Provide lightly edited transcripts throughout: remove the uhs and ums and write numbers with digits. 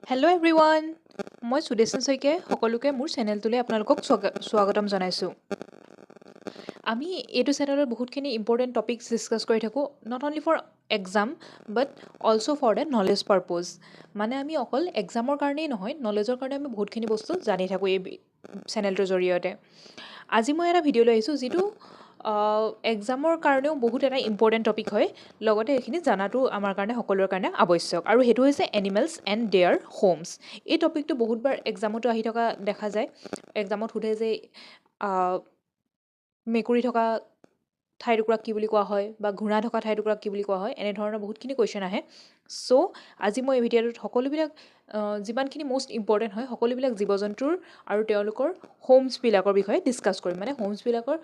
Hello' everyone মই সুদেশন শইকীয়াই সকলোকে মোৰ চেনেলটোলৈ আপোনালোকক স্বাগতম জনাইছোঁ আমি এইটো চেনেলত বহুতখিনি ইম্পৰ্টেণ্ট টপিকছ ডিছকাছ কৰি থাকোঁ not only for exam but also' for the knowledge purpose মানে আমি অকল এক্সামৰ কাৰণেই নহয় নলেজৰ কাৰণে আমি বহুতখিনি বস্তু জানি থাকোঁ এই চেনেলটোৰ জৰিয়তে আজি মই এটা ভিডিঅ' লৈ আহিছোঁ যিটো এক্সামৰ কাৰণেও বহুত এটা ইম্পৰ্টেণ্ট টপিক হয় লগতে এইখিনি জানাটো আমাৰ কাৰণে সকলোৰে কাৰণে আৱশ্যক আৰু সেইটো হৈছে এনিমেলছ এণ্ড দেয়াৰ হোমছ এই টপিকটো বহুতবাৰ এক্সামতো আহি থকা দেখা যায় এক্সামত সোধে যে মেকুৰী থকা ঠাইটুকুৰাক কি বুলি কোৱা হয় বা ঘোঁৰা থকা ঠাইটুকুৰাক কি বুলি কোৱা হয় এনেধৰণৰ বহুতখিনি কুৱেশ্যন আহে চ' আজি মই এই ভিডিঅ'টোত সকলোবিলাক যিমানখিনি মষ্ট ইম্পৰ্টেণ্ট হয় সকলোবিলাক জীৱ জন্তুৰ আৰু তেওঁলোকৰ হোমছবিলাকৰ বিষয়ে ডিছকাছ কৰিম মানে হোমছবিলাকৰ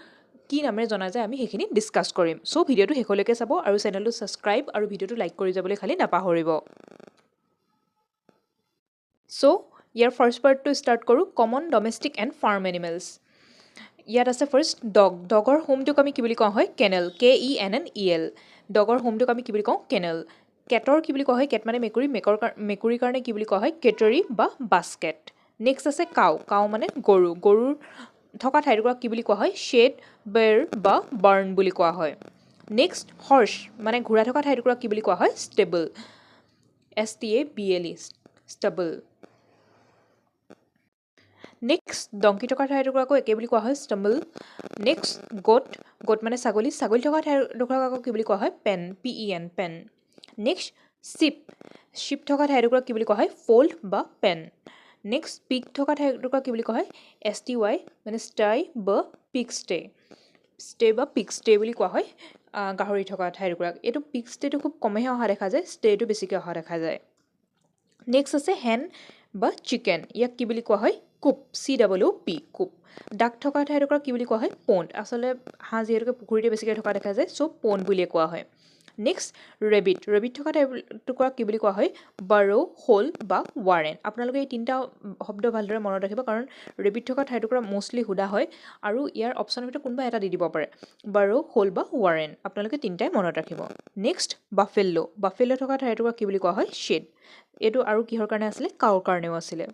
কি নামেৰে জনা যায় আমি সেইখিনি ডিছকাছ কৰিম চ' ভিডিঅ'টো শেষলৈকে চাব আৰু চেনেলটো ছাবস্ক্ৰাইব আৰু ভিডিঅ'টো লাইক কৰি যাবলৈ খালি নাপাহৰিব চ' ইয়াৰ ফাৰ্ষ্ট পাৰ্টটো ষ্টাৰ্ট কৰোঁ common domestic and farm animals ইয়াত আছে ফাৰ্ষ্ট ডগৰ হোমটোক আমি কি বুলি কোৱা হয় কেনেল KENNEL ডগৰ হোমটোক আমি কি বুলি কওঁ কেনেল কেটৰ কি বুলি কোৱা হয় কেট মানে মেকুৰী মেকুৰীৰ কাৰণে কি বুলি কোৱা হয় কেটৰী বা বাস্কেট নেক্সট আছে কাউ মানে গৰুৰ থকা ঠাইটুকুৰাক কি বুলি কোৱা হয় শ্বেড বেৰ বা বাৰ্ণ বুলি কোৱা হয় নেক্সট হৰ্চ মানে ঘোঁৰা থকা ঠাইটুকুৰাক কি বুলি কোৱা হয় stable STABLE stable next donkey থকা ঠাইটুকুৰাকো একে বুলি কোৱা হয় ষ্টেবল নেক্সট গোট মানে ছাগলী থকা ঠাইটুকুৰাক আকৌ কি বুলি কোৱা হয় PEN পেন নেক্সট শ্বিপ থকা ঠাইটুকুৰাক কি বুলি কোৱা হয় ফ'ল্ড বা পেন নেক্সট পিগ থকা ঠাইটুকুৰাক কি বুলি কোৱা হয় STY মানে ষ্টাই বা পিগ ষ্টে বুলি কোৱা হয় গাহৰি থকা ঠাইটুকুৰাক এইটো পিগ ষ্টেটো খুব কমেহে অহা দেখা যায় ষ্টেটো বেছিকৈ অহা দেখা যায় নেক্সট আছে হেন বা চিকেন ইয়াক কি বুলি কোৱা হয় কুপ CWP কুপ ডাক থকা ঠাইটুকুৰাক কি বুলি কোৱা হয় পণ্ড আচলতে হাঁহ যিহেতুকে পুখুৰীতে বেছিকৈ থকা দেখা যায় চ' পণ্ড বুলিয়ে কোৱা হয় নেক্সট ৰেবিট থকা ঠাইটুকুৰাক কি বুলি কোৱা হয় বাৰো হোল বা ৱাৰেন আপোনালোকে এই তিনিটা শব্দ ভালদৰে মনত ৰাখিব কাৰণ ৰেবিট থকা ঠাইটুকুৰা মষ্টলি সোধা হয় আৰু ইয়াৰ অপশ্যনৰ ভিতৰত কোনোবা এটা দি দিব পাৰে বাৰো হোল বা ৱাৰেন আপোনালোকে তিনিটাই মনত ৰাখিব নেক্সট বাফেল্লো থকা ঠাইটুকুৰাক কি বুলি কোৱা হয় শ্বেড এইটো আৰু কিহৰ কাৰণে আছিলে কাউৰ কাৰণেও আছিলে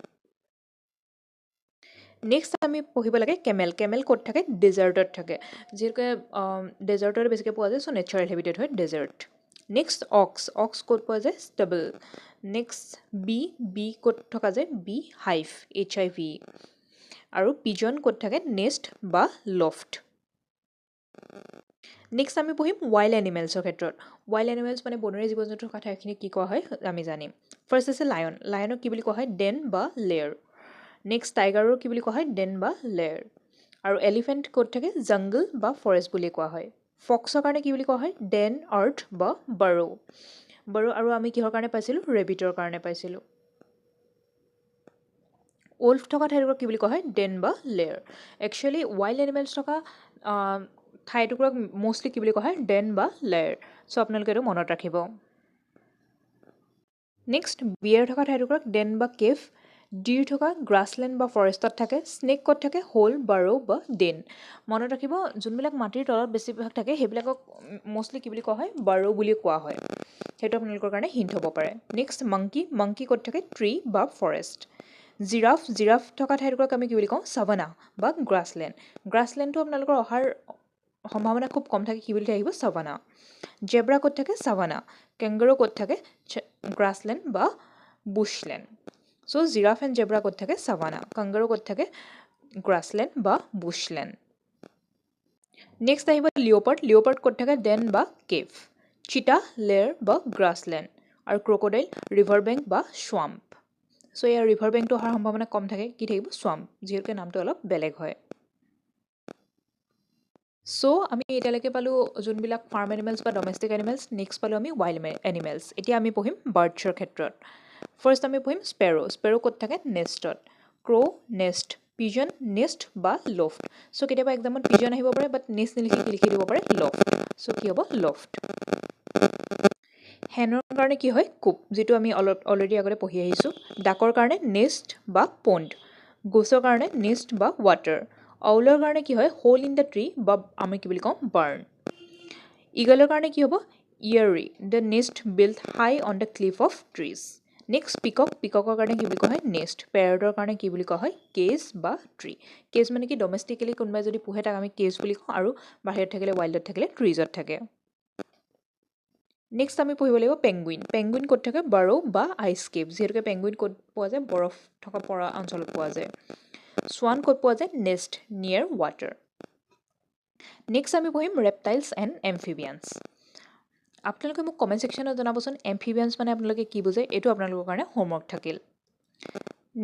নেক্সট আমি পঢ়িব লাগে কেমেল ক'ত থাকে ডেজাৰ্টত থাকে যিহেতুকে ডেজাৰ্টত বেছিকৈ পোৱা যায় চ' নেচাৰেল হেবিটেট হয় ডেজাৰ্ট নেক্সট অক্স ক'ত পোৱা যায় ষ্টেবল নেক্সট বি ক'ত থকা যায় হাইভ HIV আৰু পিজন ক'ত থাকে নেষ্ট বা লফ্ট নেক্সট আমি পঢ়িম ৱাইল্ড এনিমেলছৰ ক্ষেত্ৰত ৱাইল্ড এনিমেলছ মানে বনৰীয়া জীৱ জন্তুৰ কথাখিনি কি কোৱা হয় আমি জানিম ফাৰ্ষ্ট আছে লায়নক কি বুলি কোৱা হয় ডেন বা লেয়াৰ নেক্সট টাইগাৰৰ কি বুলি কোৱা হয় ডেন বা লেয়াৰ আৰু এলিফেণ্ট ক'ত থাকে জংগল বা ফৰেষ্ট বুলি কোৱা হয় ফক্সৰ কাৰণে কি বুলি কোৱা হয় ডেন আৰ্থ বা বাৰো আৰু আমি কিহৰ কাৰণে পাইছিলোঁ ৰেবিটৰ কাৰণে পাইছিলোঁ ওল্ফ থকা ঠাইটুকুৰাক কি বুলি কোৱা হয় ডেন বা লেয়াৰ একচুৱেলি ৱাইল্ড এনিমেলছ থকা ঠাইটুকুৰাক মষ্টলি কি বুলি কোৱা হয় ডেন বা লেয়াৰ চ' আপোনালোকে এইটো মনত ৰাখিব নেক্সট বিয়েৰ থকা ঠাইটুকুৰাক ডেন বা কেভ ডিৰ থকা গ্ৰাছলেণ্ড বা ফৰেষ্টত থাকে স্নেক ক'ত থাকে হোল বাৰো বা ডেন মনত ৰাখিব যোনবিলাক মাটিৰ তলত বেছিভাগ থাকে সেইবিলাকক মষ্টলি কি বুলি কোৱা হয় বাৰো বুলি কোৱা হয় সেইটো আপোনালোকৰ কাৰণে হিণ্ট হ'ব পাৰে নেক্সট মাংকি ক'ত থাকে ট্ৰী বা ফৰেষ্ট জিৰাফ থকা ঠাইটুকুৰাক আমি কি বুলি কওঁ চাভানা বা গ্ৰাছলেণ্ডটো আপোনালোকৰ অহাৰ সম্ভাৱনা খুব কম থাকে কি বুলি আহিব চাভানা জেব্ৰা ক'ত থাকে চাভানা কেংগাৰু ক'ত থাকে গ্ৰাছলেণ্ড বা বুছলেণ্ড চ' জিৰাফ এণ্ড জেব্ৰা ক'ত থাকে চাভানা কাংগাৰু ক'ত থাকে গ্ৰাছলেণ্ড বা বুছলেণ্ড নেক্সট আহিব লিঅ'পাৰ্ড ক'ত থাকে ডেন বা কেভ চিতা লেয়াৰ বা গ্ৰাছলেণ্ড আৰু ক্ৰক'ডাইল ৰিভাৰ বেংক বা স্বাম্প চ' ইয়াৰ ৰিভাৰ বেংকটো অহাৰ সম্ভাৱনা কম থাকে কি থাকিব স্বাম্প যিহেতুকে নামটো অলপ বেলেগ হয় চ' আমি এতিয়ালৈকে পালোঁ যোনবিলাক ফাৰ্ম এনিমেলছ বা ডমেষ্টিক এনিমেলছ নেক্সট পালোঁ আমি ৱাইল্ড এনিমেলছ এতিয়া আমি পঢ়িম বাৰ্ডছৰ ক্ষেত্ৰত ফাৰ্ষ্ট আমি পঢ়িম স্পেৰ' ক'ত থাকে নেষ্টত নেষ্ট পিজন নেষ্ট বা লফ্ট চ' কেতিয়াবা এক্সামত পিজন আহিব পাৰে বাট নেষ্ট নিলিখি লিখি দিব পাৰে লফ্ট চ' কি হ'ব লফ্ট হেনৰ কাৰণে কি হয় কুপ যিটো আমি অলৰেডি আগতে পঢ়ি আহিছোঁ ডাকৰ কাৰণে নেষ্ট বা পণ্ড গোচৰ কাৰণে নেষ্ট বা ৱাটাৰ আউলৰ কাৰণে কি হয় হোল ইন দ্য ট্ৰী বা আমি কি বুলি কওঁ বাৰ্ণ ইগলৰ কাৰণে কি হ'ব ইয়াৰি the nest build high on the cliff of trees next peacock, পিককৰ কাৰণে কি বুলি কোৱা হয় নেষ্ট, পেৰটৰ কাৰণে কি বুলি কোৱা হয় কেজ বা ট্ৰী। কেজ মানে কি ডমেষ্টিকেলি কোনোবাই যদি পোহে তাক আমি কেজ বুলি কওঁ, আৰু বাহিৰত থাকিলে ৱাইল্ডত থাকিলে ট্ৰিজত থাকে। নেক্সট আমি পঢ়িব লাগিব পেংগুইন। পেংগুইন ক'ত থাকে বাৰো বা আইচ কেভ, যিহেতুকে পেংগুইন ক'ত পোৱা যায় বৰফ থকা পৰা অঞ্চলত পোৱা যায়। সোৱান ক'ত পোৱা যায় নেষ্ট নিয়েৰ ৱাটাৰ। নেক্সট আমি পঢ়িম ৰেপটাইলছ এণ্ড এমফিবিয়ানছ। আপোনালোকে মোক কমেণ্ট ছেকশ্যনত জনাবচোন এমফিবিয়ানছ মানে আপোনালোকে কি বুজে, এইটো আপোনালোকৰ কাৰণে হোমৱৰ্ক থাকিল।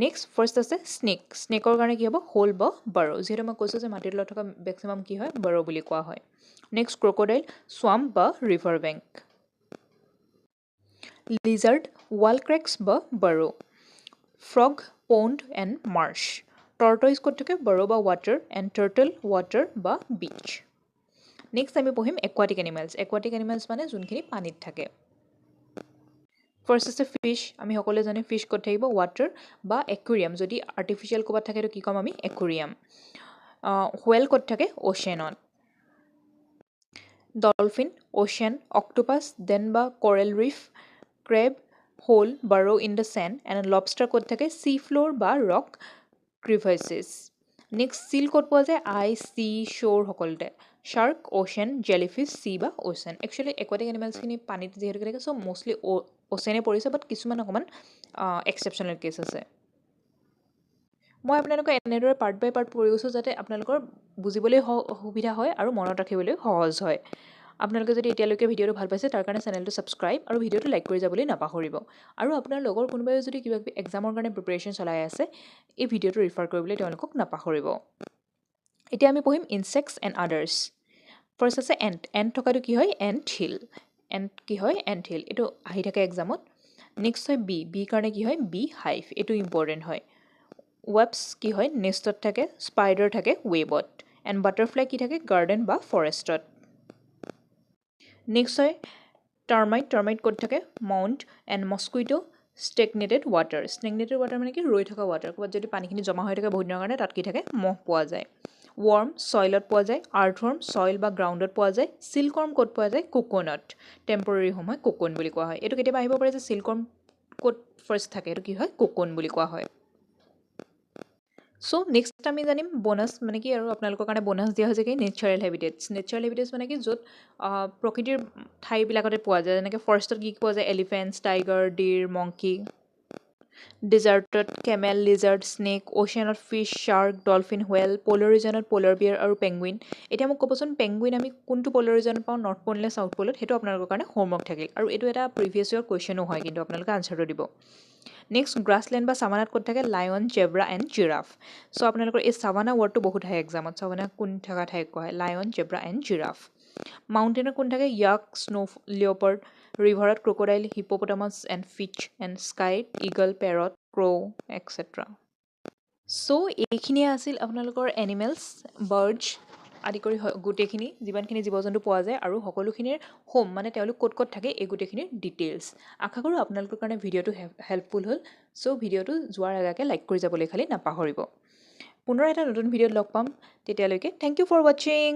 নেক্সট ফাৰ্ষ্ট আছে স্নেক। স্নেকৰ কাৰণে কি হ'ব হোল বা বাৰো, যিহেতু মই কৈছোঁ যে মাটিৰ তলত থকা মেক্সিমাম কি হয় বাৰো বুলি কোৱা হয়। নেক্সট ক্ৰক'ডাইল, স্বাম্প বা ৰিভাৰ বেংক। লিজাৰ্ড, ৱাল ক্ৰেক্স বা বাৰো। ফ্ৰগ, পণ্ড এণ্ড মাৰ্চ। টৰ্টইজ ক'ত থাকে বাৰো বা ৱাটাৰ, এণ্ড টাৰ্টল ৱাটাৰ বা বিচ। নেক্সট আমি পঢ়িম একুৱাটিক এনিমেলছ। একুৱাটিক এনিমেলছ মানে যোনখিনি পানীত থাকে। ফাৰ্ষ্ট আছে ফিছ। আমি সকলোৱে জানে ফিছ ক'ত থাকিব ৱাটাৰ বা একুৰিয়াম, যদি আৰ্টিফিচিয়েল ক'ৰবাত থাকে কি ক'ম আমি একুৰিয়াম। হুৱেল ক'ত থাকে অ'চেনত। ডলফিন অ'চেন, অক্টোপাছ দেন বা coral reef, crab hole burrow in the sand, and lobster ক'ত থাকে চি ফ্ল'ৰ বা ৰক ক্ৰিভাইচেছ। নেক্সট চিল ক'ত পোৱা যায় আই চি শ্ব'ৰ সকলোতে। শাৰ্ক অ'চেন, জেলিফিছ চি বা অ'চেন। একচুৱেলি একুৱাটিক এনিমেলছখিনি পানীত যিহেতুকে থাকে চ' মষ্টলি অ'চেনে পৰিছে, বাট কিছুমান অকণমান এক্সেপশ্যনেল কেছ আছে। মই আপোনালোকক এনেদৰে পাৰ্ট বাই পাৰ্ট পঢ়ি গৈছোঁ যাতে আপোনালোকৰ বুজিবলৈ সুবিধা হয় আৰু মনত ৰাখিবলৈ সহজ হয়। আপোনালোকে যদি এতিয়ালৈকে ভিডিঅ'টো ভাল পাইছে তাৰ কাৰণে চেনেলটো ছাবস্ক্ৰাইব আৰু ভিডিঅ'টো লাইক কৰি যাবলৈ নাপাহৰিব। আৰু আপোনাৰ লগৰ কোনোবাই যদি কিবা কিবি এক্সামৰ কাৰণে প্ৰিপেৰেশ্যন চলাই আছে এই ভিডিঅ'টো ৰিফাৰ কৰিবলৈ তেওঁলোকক নাপাহৰিব। এতিয়া আমি পঢ়িম ইনছেক্টছ এণ্ড আদাৰ্ছ। ফাৰ্ষ্ট আছে এণ্ট। এণ্ট থকাটো কি হয় এণ্ট হিল। এণ্ট কি হয় এণ্ট হিল, এইটো আহি থাকে এক্সামত। নেক্সট হয় বি। বি কাৰণে কি হয় বি হাইভ, এইটো ইম্পৰ্টেণ্ট হয়। ৱেবছ কি হয় নেষ্টত থাকে, স্পাইডাৰ থাকে ৱেবত, এণ্ড বাটাৰফ্লাই কি থাকে গাৰ্ডেন বা ফৰেষ্টত। নেক্সট হয় টাৰ্মাইট। টাৰ্মাইট ক'ত থাকে mound, and mosquito stagnated water. Stagnated water মানে কি ৰৈ থকা ৱাটাৰ, ক'ৰবাত যদি পানীখিনি জমা হৈ থাকে বহুত দিনৰ কাৰণে তাত কি থাকে মহ পোৱা যায়। ৱৰ্ম ছইলত পোৱা যায়, আৰ্থৱৰ্ম ছইল বা গ্ৰাউণ্ডত পোৱা যায়, চিল্কৱৰ্ম ক'ত পোৱা যায় কোকোনাট, টেম্পৰেৰী হোম হয় কোকোন বুলি কোৱা হয়। এইটো কেতিয়াবা আহিব পাৰে যে চিল্কৱৰ্ম ক'ত ফাৰ্ষ্ট থাকে, এইটো কি হয় কোকোন বুলি কোৱা হয়। চ' নেক্সট আমি জানিম বনাছ মানে কি, আৰু আপোনালোকৰ কাৰণে বনাছ দিয়া হৈছে কি নেচাৰেল হেবিটেটছ। নেচাৰেল হেবিটেটছ মানে কি য'ত প্ৰকৃতিৰ ঠাইবিলাকতে পোৱা যায়, যেনেকৈ ফৰেষ্টত কি পোৱা যায় এলিফেণ্টছ, টাইগাৰ, ডিৰ, মংকি। ডিজাৰ্টত কেমেল, লিজাৰ্ড, স্নেক, অ'চেনত fish, shark, dolphin, whale, polar ৰিজনত প'লাৰ বিয়াৰ আৰু পেংগুইন। এতিয়া মোক ক'বচোন পেংগুইন আমি কোনটো প'লাৰ ৰিজনত পাওঁ, নৰ্থ প'ল নে চাউথ প'লত, সেইটো আপোনালোকৰ কাৰণে হোমৱৰ্ক থাকিল। আৰু এইটো এটা প্ৰিভিয়াছ ইয়েৰ কুৱেশ্যনো হয়, কিন্তু আপোনালোকে আনচাৰটো দিব। নেক্সট গ্ৰাছলেণ্ড বা চাভানাত ক'ত থাকে লায়ন, জেব্ৰা এণ্ড জিৰাফ। চ' আপোনালোকৰ এই চাভানা ৱৰ্ডটো বহুত আহে এক্সামত। চাভানা কোন থকা ঠাইক কোৱা হয় লায়ন, জেব্ৰা এণ্ড জিৰাফ। মাউণ্টেইনত কোন থাকে য়াক, স্নো লিঅ'পাৰ্ড, ৰিভাৰত crocodile, hippopotamus and fish, and স্কাইত eagle, parrot, crow' etcetera. So' এইখিনিয়ে আছিল আপোনালোকৰ এনিমেলছ, বাৰ্ডছ আদি কৰি গোটেইখিনি যিমানখিনি জীৱ জন্তু পোৱা যায় আৰু সকলোখিনিৰ হোম মানে তেওঁলোক ক'ত ক'ত থাকে এই গোটেইখিনিৰ ডিটেইলছ। আশা কৰোঁ আপোনালোকৰ কাৰণে ভিডিঅ'টো হেল্পফুল হ'ল। চ' ভিডিঅ'টো যোৱাৰ আগে লাইক কৰি যাবলৈ খালি নাপাহৰিব। পুনৰ এটা নতুন ভিডিঅ'ত লগ পাম, তেতিয়ালৈকে থেংক ইউ ফৰ ৱাচিং।